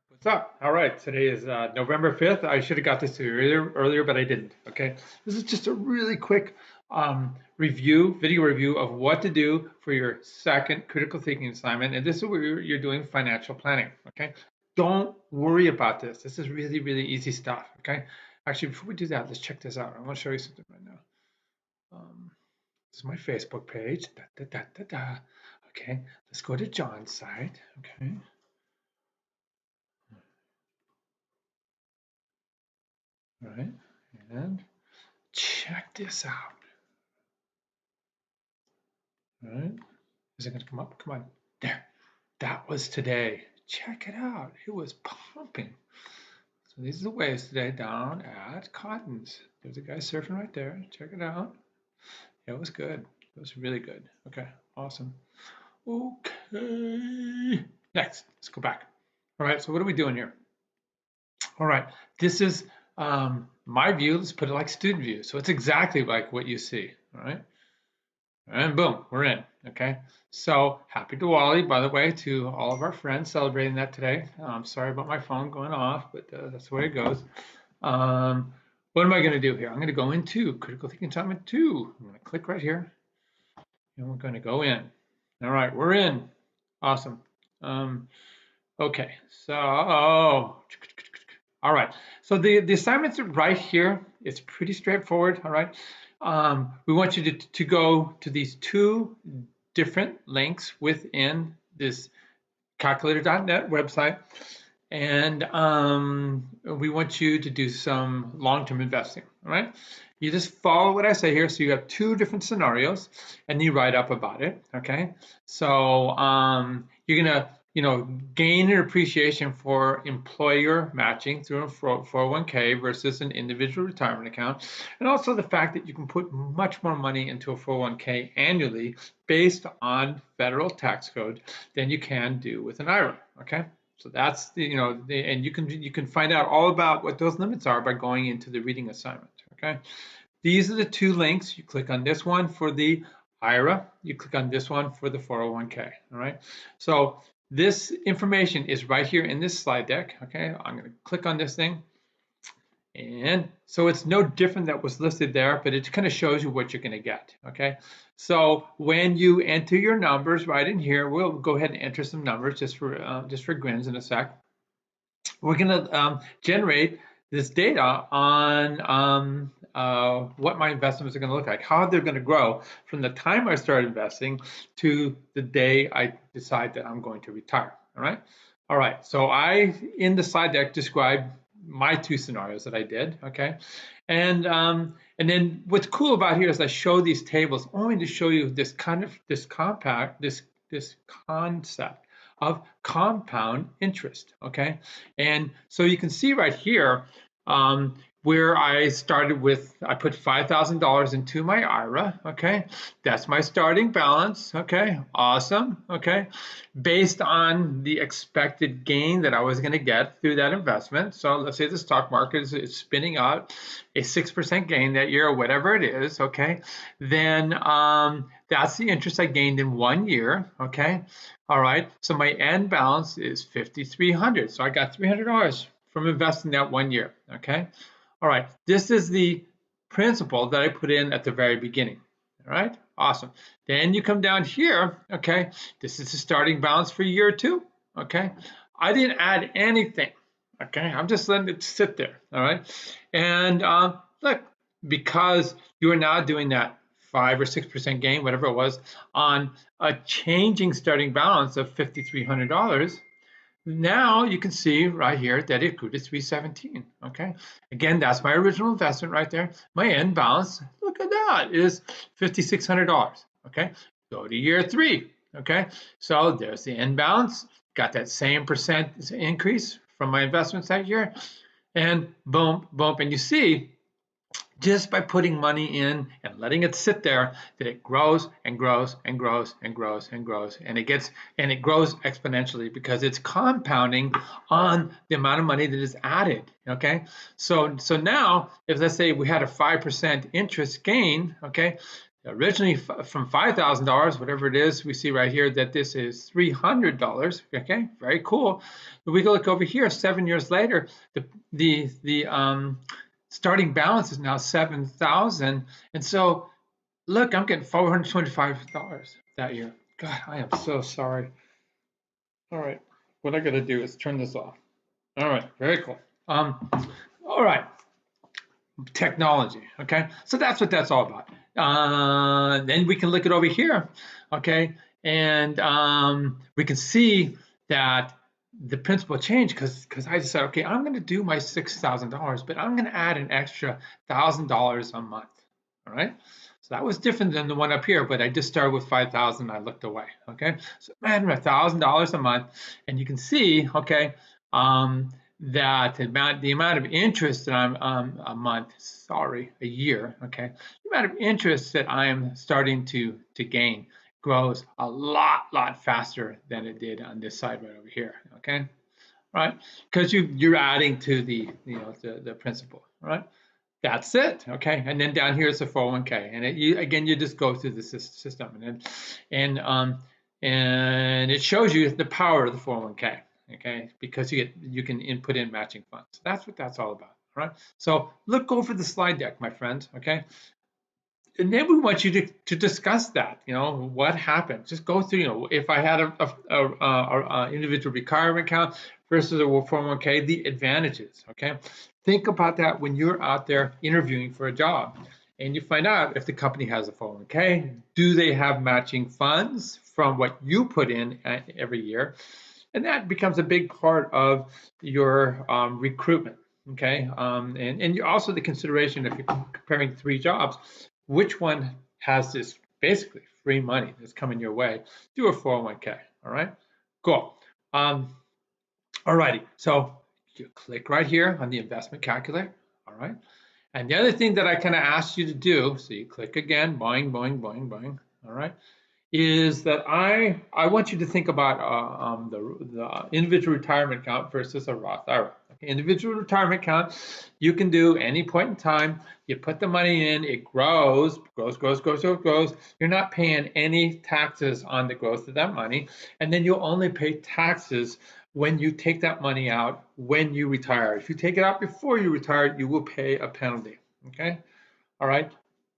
What's up? All right, today is November 5th. I should have got this to you earlier, but I didn't. Okay, this is just a really quick video review of what to do for your second critical thinking assignment. And this is where you're doing financial planning. Okay, don't worry about this. This is really, really easy stuff. Okay, actually, before we do that, let's check this out. I want to show you something right now. This is my Facebook page. Da, da, da, da, da. Okay, let's go to John's site. Okay. All right, and check this out. All right, is it going to come up? Come on, there. That was today. Check it out. It was pumping. So these are the waves today down at Cotton's. There's a guy surfing right there. Check it out. It was good. It was really good. Okay, awesome. Okay. Next, let's go back. All right, so what are we doing here? All right, this is my view. Let's put it like student view. So it's exactly like what you see. All right. And boom, we're in. Okay. So happy Diwali, by the way, to all of our friends celebrating that today. Sorry about my phone going off, but that's the way it goes. What am I going to do here? I'm going to go into Critical Thinking Assignment 2. I'm going to click right here, and we're going to go in. All right, we're in. Awesome. Okay, so all right. So the assignments are right here. It's pretty straightforward. All right. We want you to go to these two different links within this calculator.net website. And we want you to do some long-term investing. All right. You just follow what I say here. So you have two different scenarios and you write up about it. Okay. So you're going to gain an appreciation for employer matching through a 401k versus an individual retirement account. And also the fact that you can put much more money into a 401k annually based on federal tax code than you can do with an IRA. Okay. So that's and you can find out all about what those limits are by going into the reading assignment. Okay. These are the two links. You click on this one for the IRA. You click on this one for the 401k. All right. So this information is right here in this slide deck. Okay, I'm going to click on this thing. And so it's no different that was listed there, but it kind of shows you what you're going to get. Okay, so when you enter your numbers right in here, we'll go ahead and enter some numbers just for grins in a sec. We're going to generate this data on what my investments are going to look like, how they're going to grow from the time I start investing to the day I decide that I'm going to retire. All right. All right. So in the slide deck, describe my two scenarios that I did. Okay. And then what's cool about here is I show these tables only to show you this concept of compound interest. Okay. And so you can see right here, where I started with, I put $5,000 into my IRA, okay? That's my starting balance, okay? Awesome, okay? Based on the expected gain that I was gonna get through that investment. So let's say the stock market is spinning out a 6% gain that year or whatever it is, okay? Then that's the interest I gained in 1 year, okay? All right, so my end balance is $5,300. So I got $300 from investing that 1 year, okay? All right, this is the principle that I put in at the very beginning. All right, awesome. Then you come down here, okay? This is the starting balance for year 2, okay? I didn't add anything, okay? I'm just letting it sit there, all right? And look, because you are now doing that 5 or 6% gain, whatever it was, on a changing starting balance of $5,300, now you can see right here that it grew to 317. Okay, again, that's my original investment right there. My end balance, look at that, is $5,600. Okay, go to year 3. Okay, so there's the end balance. Got that same percent increase from my investments that year, and boom, boom, and you see, just by putting money in and letting it sit there, that it grows and grows and grows and grows and grows, and it grows exponentially because it's compounding on the amount of money that is added. Okay, so now if let's say we had a 5% interest gain, okay, Originally from $5,000, whatever it is, we see right here that this is $300. Okay, very cool. But we look over here, 7 years later, the starting balance is now 7,000, and so look, I'm getting $425 that year. God, I am so sorry. All right, what I got to do is turn this off. All right, very cool. All right, technology. Okay, so that's what that's all about. Then we can look it over here. Okay, and we can see that the principal changed because I decided, okay, I'm going to do my $6,000, but I'm going to add an extra $1,000 a month. All right. So that was different than the one up here, but I just started with 5,000. I looked away. Okay. So man, $1,000 a month, and you can see, okay, that the amount of interest that I'm a month, sorry, a year, okay, the amount of interest that I am starting to gain grows a lot faster than it did on this side right over here. Okay, right? Because you're adding to the the principal, right? That's it, okay. And then down here is the 401k, and again you just go through the system, and it shows you the power of the 401k, okay, because you can input in matching funds. That's what that's all about, all right? So look over the slide deck, my friends, okay. And then we want you to discuss that, what happened. Just go through, if I had a individual retirement account versus a 401k, the advantages, okay? Think about that when you're out there interviewing for a job and you find out if the company has a 401k, do they have matching funds from what you put in every year? And that becomes a big part of your recruitment, okay? And also the consideration, if you're comparing 3 jobs, which one has this basically free money that's coming your way? Do a 401k, all right? Cool. All righty, so you click right here on the investment calculator, all right? And the other thing that I kind of asked you to do, so you click again, boing, boing, boing, boing, all right, is that I want you to think about the individual retirement account versus a Roth IRA. Okay, individual retirement account, you can do any point in time. You put the money in, it grows. You're not paying any taxes on the growth of that money, and then you'll only pay taxes when you take that money out when you retire. If you take it out before you retire, you will pay a penalty. Okay, all right,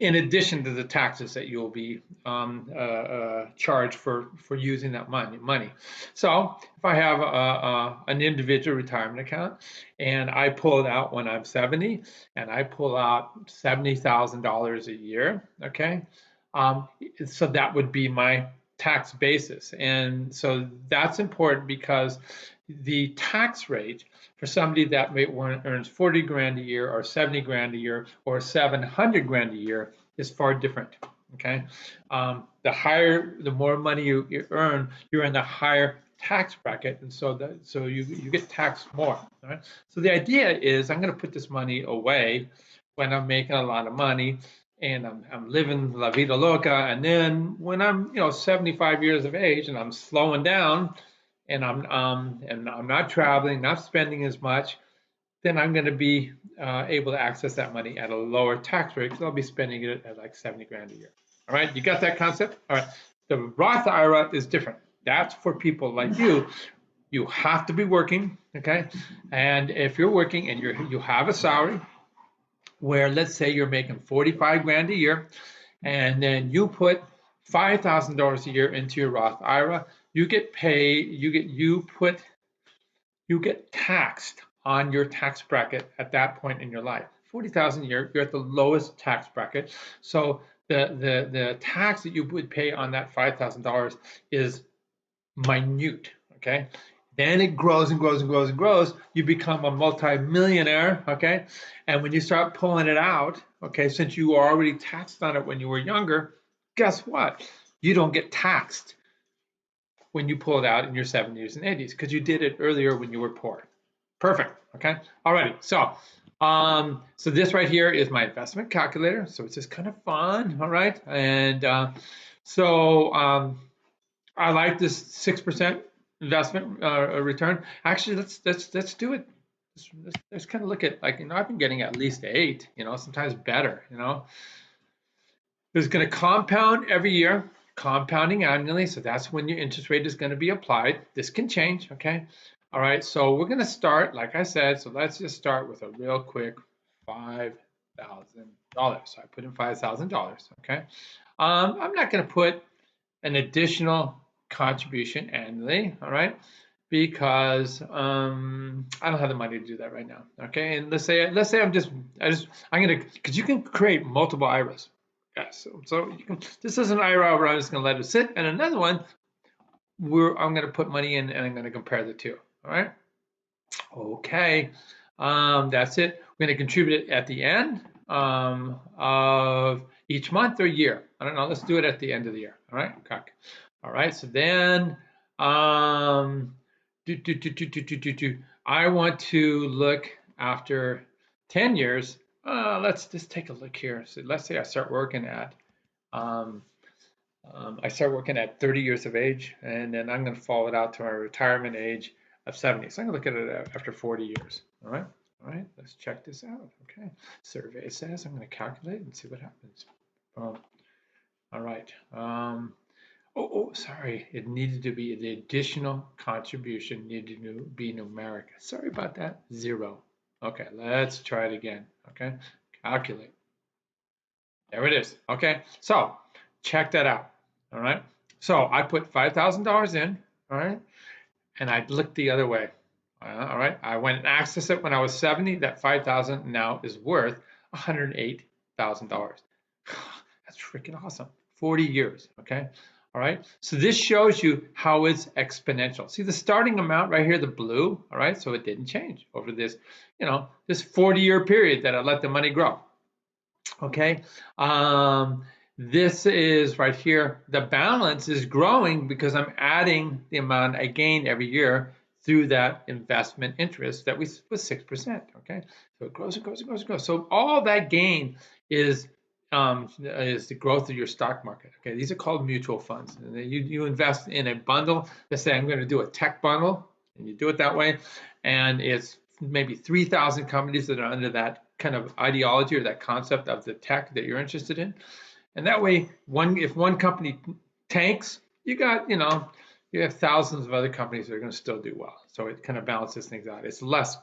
in addition to the taxes that you'll be charged for using that money. So if I have an individual retirement account and I pull it out when I'm 70 and I pull out $70,000 a year, okay, so that would be my tax basis. And so that's important because the tax rate for somebody that earns 40 grand a year or 70 grand a year or 700 grand a year is far different. Okay, the more money you earn, you're in the higher tax bracket, and so you get taxed more. All right? So the idea is I'm going to put this money away when I'm making a lot of money and I'm living la vida loca, and then when I'm 75 years of age and I'm slowing down and I'm not traveling, not spending as much, then I'm going to be able to access that money at a lower tax rate because I'll be spending it at like 70 grand a year. All right, you got that concept? All right, the Roth IRA is different. That's for people like you. You have to be working, okay? And if you're working and you have a salary where, let's say, you're making 45 grand a year, and then you put $5,000 a year into your Roth IRA, you get paid. You get taxed on your tax bracket at that point in your life. 40,000 a year, you're at the lowest tax bracket. So the tax that you would pay on that $5,000 is minute, okay? Then it grows and grows and grows and grows. You become a multi-millionaire, okay? And when you start pulling it out, okay, since you were already taxed on it when you were younger, guess what? You don't get taxed when you pull it out in your 70s and 80s because you did it earlier when you were poor. Perfect. Okay. Alrighty. So this right here is my investment calculator. So it's just kind of fun. All right. And I like this 6% investment return. Actually, let's do it. Let's kind of look at, like, I've been getting at least 8. Sometimes better. It's going to compound every year, compounding annually. So that's when your interest rate is going to be applied. This can change, okay? All right, so we're going to start, like I said, so let's just start with a real quick $5,000. So I put in $5,000, okay? I'm not going to put an additional contribution annually, all right? Because I don't have the money to do that right now. Okay, and let's say I'm gonna, because you can create multiple IRAs. Yes, so you can. This is an IRA where I'm just gonna let it sit, and another one where I'm gonna put money in and I'm gonna compare the two. All right. Okay, that's it. We're gonna contribute it at the end of each month or year. I don't know. Let's do it at the end of the year. All right. Okay. All right. So then. I want to look after 10 years. Let's just take a look here. So let's say I start working at um, 30 years of age, and then I'm going to follow it out to my retirement age of 70. So I'm going to look at it after 40 years. All right. All right. Let's check this out. Okay. Survey says I'm going to calculate and see what happens. All right. Sorry. It needed to be the additional contribution needed to be numeric. Sorry about that. 0. Okay, let's try it again. Okay, calculate. There it is. Okay, so check that out. All right. So I put $5,000 in. All right, and I looked the other way. All right. I went and accessed it when I was 70. That 5,000 now is worth $108,000. That's freaking awesome. 40 years. Okay. All right. So this shows you how it's exponential. See the starting amount right here, the blue. All right. So it didn't change over this, this 40-year period that I let the money grow. Okay. This is right here. The balance is growing because I'm adding the amount I gain every year through that investment interest that was 6%. Okay. So it grows, it grows, it grows, it grows. So all that gain is the growth of your stock market. Okay, these are called mutual funds. And you invest in a bundle. Let's say I'm going to do a tech bundle, and you do it that way, and it's maybe 3,000 companies that are under that kind of ideology or that concept of the tech that you're interested in. And that way, if one company tanks, you have thousands of other companies that are going to still do well. So it kind of balances things out. It's less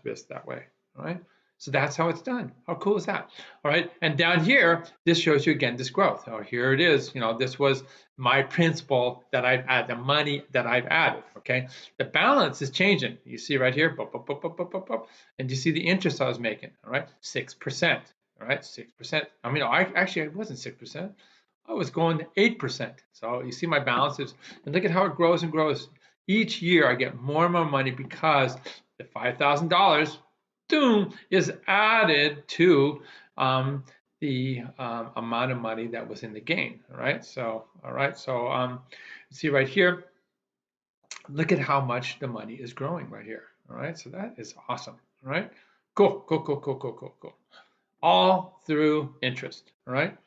risk that way. All right. So that's how it's done. How cool is that? All right. And down here, this shows you again this growth. Oh, here it is. This was my principal that I've added, the money that I've added. Okay. The balance is changing. You see right here, and you see the interest I was making. All right. 6%. All right. 6%. I mean, it wasn't 6%. I was going to 8%. So you see my balances, and look at how it grows and grows. Each year I get more and more money because the $5,000 is added to the amount of money that was in the gain. All right. So see right here, look at how much the money is growing right here. All right. So that is awesome. All right. Cool. All through interest. All right.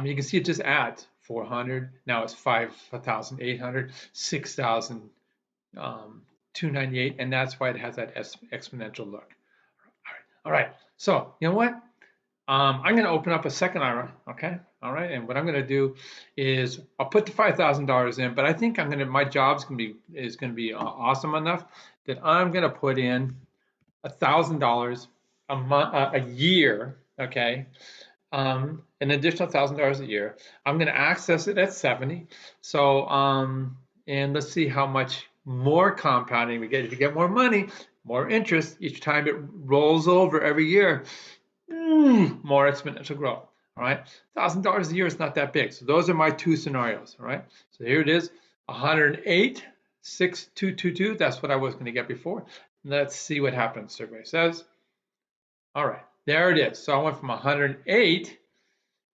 You can see it just adds 400. Now it's 5,800, 6,000, 298, and that's why it has that exponential look. All right. So you know what? I'm going to open up a second IRA. Okay. All right. And what I'm going to do is I'll put the $5,000 in, but I think my job's going to be awesome enough that I'm going to put in $1,000 a year. Okay. An additional $1,000 a year. I'm going to access it at 70. So, and let's see how much more compounding we get. If you get more money, more interest each time it rolls over every year, more exponential growth. All right, $1,000 a year is not that big. So those are my two scenarios. All right, so here it is, 108,622. That's what I was going to get before. Let's see what happens. Survey says. All right, there it is. So I went from 108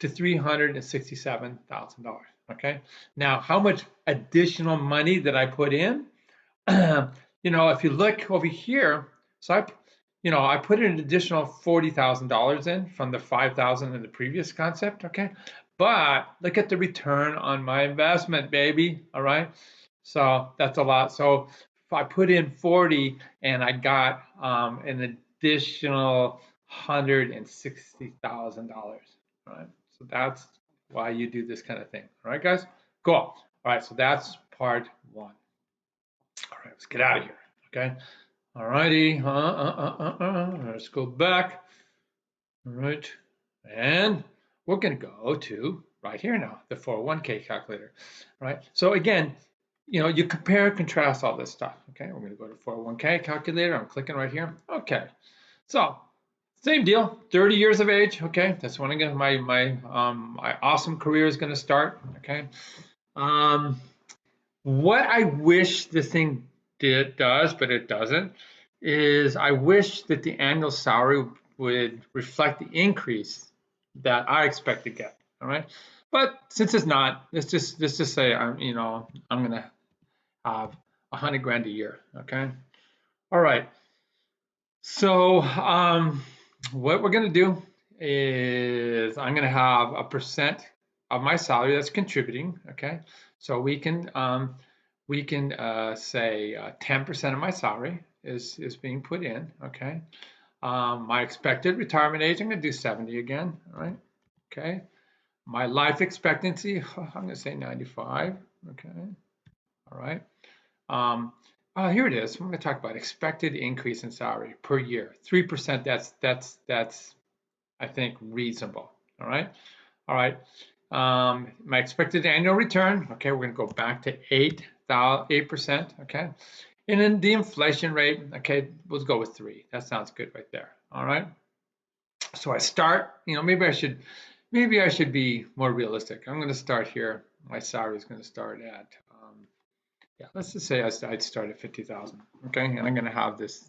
to $367,000. Okay. Now, how much additional money did I put in? If you look over here, so I put in an additional $40,000 in from the 5,000 in the previous concept. Okay. But look at the return on my investment, baby. All right. So that's a lot. So if I put in 40 and I got an additional $160,000. Right. So that's why you do this kind of thing. All right, guys? Cool. All right, so that's part one. All right, let's get out of here. Okay. All righty. Let's go back. All right. And we're going to go to right here now, the 401k calculator. All right. So again, you compare and contrast all this stuff. Okay. We're going to go to 401k calculator. I'm clicking right here. Okay. So same deal, 30 years of age. Okay. That's when again my awesome career is going to start. Okay. What I wish this thing does, but it doesn't, is I wish that the annual salary would reflect the increase that I expect to get. All right, but since it's not, let's just say I'm gonna have 100 grand a year. Okay, all right. So what we're gonna do is I'm gonna have a percent of my salary that's contributing. Okay, so we can say 10% of my salary is being put in. Okay, my expected retirement age, I'm going to do 70 again. All right. Okay, my life expectancy, I'm going to say 95. Okay, all right. Here it is. I'm going to talk about expected increase in salary per year. 3%. That's I think reasonable. All right. All right. My expected annual return. Okay, we're going to go back to 8%. Okay, and then the inflation rate. Okay, let's go with 3. That sounds good right there. All right. So I start. Maybe I should be more realistic. I'm going to start here. My salary is going to start at let's just say I'd start at 50,000. Okay, and I'm going to have this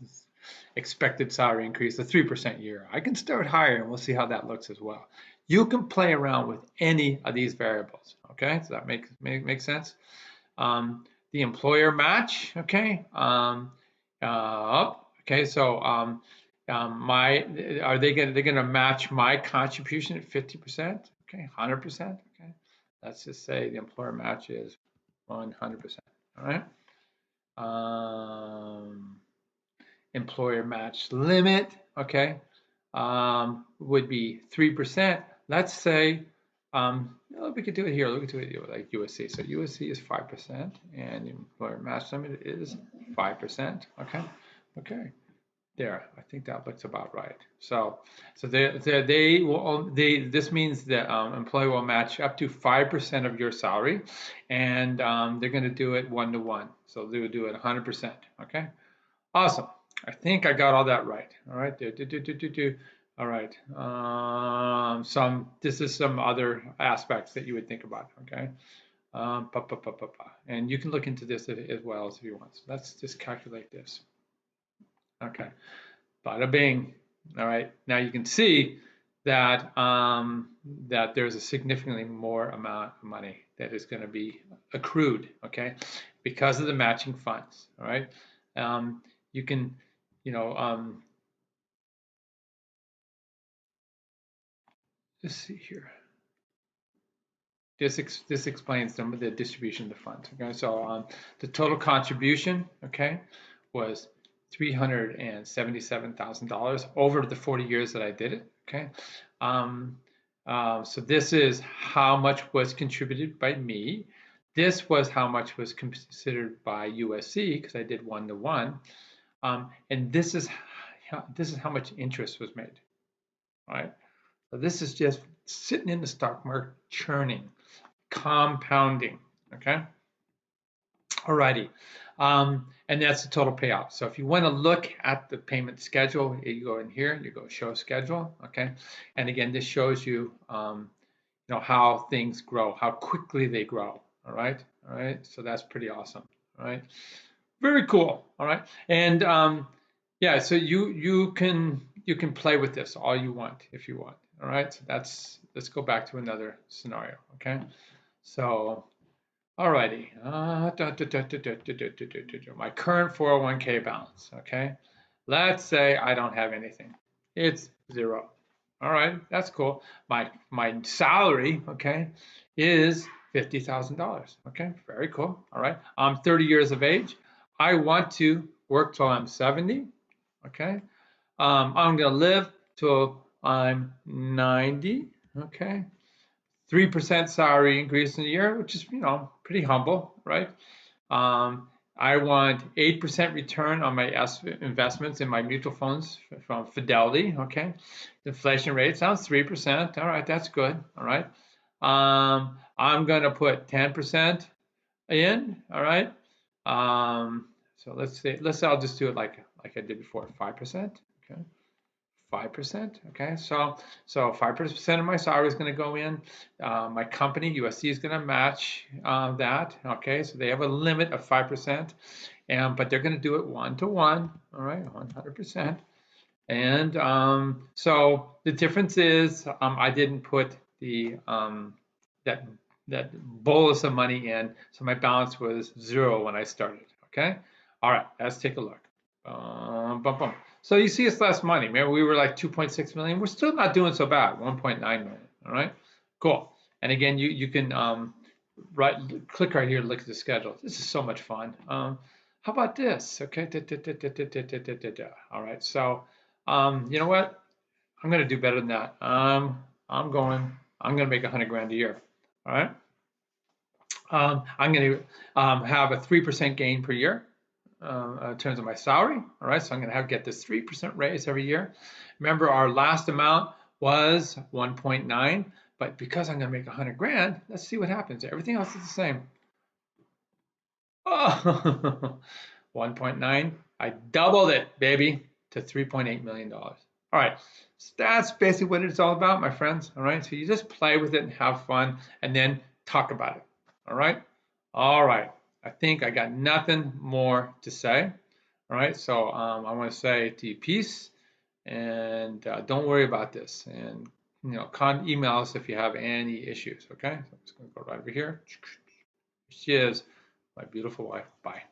expected salary increase of 3% a year. I can start higher, and we'll see how that looks as well. You can play around with any of these variables. Okay, so that makes sense. The employer match. Okay. Okay. So they're gonna match my contribution at 50%? Okay, 100%. Okay. Let's just say the employer match is 100%. All right. Employer match limit. Okay. Would be 3%. Let's say we could do it here. Look at it like USC. So USC is 5%, and the employer match limit is 5%. Okay, okay. There, I think that looks about right. So this means that employer will match up to 5% of your salary, and they're going to do it 1-to-1. So they will do it 100%. Okay, awesome. I think I got all that right. All right. All right. This is some other aspects that you would think about. Okay. And you can look into this as well if you want. So let's just calculate this. Okay. Bada bing. All right. Now you can see that that there's a significantly more amount of money that is going to be accrued. Okay, because of the matching funds. All right. You can, let's see here. This explains the distribution of the funds. Okay, so the total contribution, okay, was $377,000 over the 40 years that I did it. Okay, so this is how much was contributed by me. This was how much was considered by USC because I did 1-to-1, and this is how much interest was made. All right. So this is just sitting in the stock market, churning, compounding. Okay. Alrighty. And that's the total payout. So if you want to look at the payment schedule, you go in here, you go show schedule. Okay. And again, this shows you, how things grow, how quickly they grow. All right. All right. So that's pretty awesome. All right. Very cool. All right. And yeah, so you can play with this all you want if you want. All right, so let's go back to another scenario. Okay, so alrighty, my current 401k balance. Okay, let's say I don't have anything. It's 0. All right, that's cool. My salary, okay, is $50,000. Okay, very cool. All right, I'm 30 years of age. I want to work till I'm 70. Okay, I'm gonna live till I'm 90. Okay, 3% salary increase in a year, which is, pretty humble, right? I want 8% return on my investments in my mutual funds from Fidelity, okay? The inflation rate sounds 3%. All right, that's good. All right. I'm going to put 10% in, all right? So let's say, I'll just do it like I did before, 5%, okay? 5%. Okay, so 5% of my salary is going to go in. My company USC is going to match that. Okay, so they have a limit of 5%, but they're going to do it 1-to-1. All right, 100%. And so the difference is I didn't put the that bolus of money in, so my balance was 0 when I started. Okay, all right, let's take a look. Bum, bum. So you see it's less money. Remember, we were like 2.6 million. We're still not doing so bad. 1.9 million. All right, cool. And again, you can click right here to look at the schedule. This is so much fun. How about this? Okay. All right. So, you know what? I'm going to do better than that. I'm going to make 100 grand a year. All right. I'm going to have a 3% gain per year in terms of my salary. All right, so I'm going to get this 3% raise every year. Remember, our last amount was 1.9, but because I'm going to make 100 grand, let's see what happens. Everything else is the same. Oh, 1.9. I doubled it, baby, to $3.8 million. All right, so that's basically what it's all about, my friends. All right, so you just play with it and have fun, and then talk about it. All right. All right. I think I got nothing more to say. All right. So I want to say to you, peace, and don't worry about this. And email us if you have any issues. Okay. So I'm just going to go right over here. She is my beautiful wife. Bye.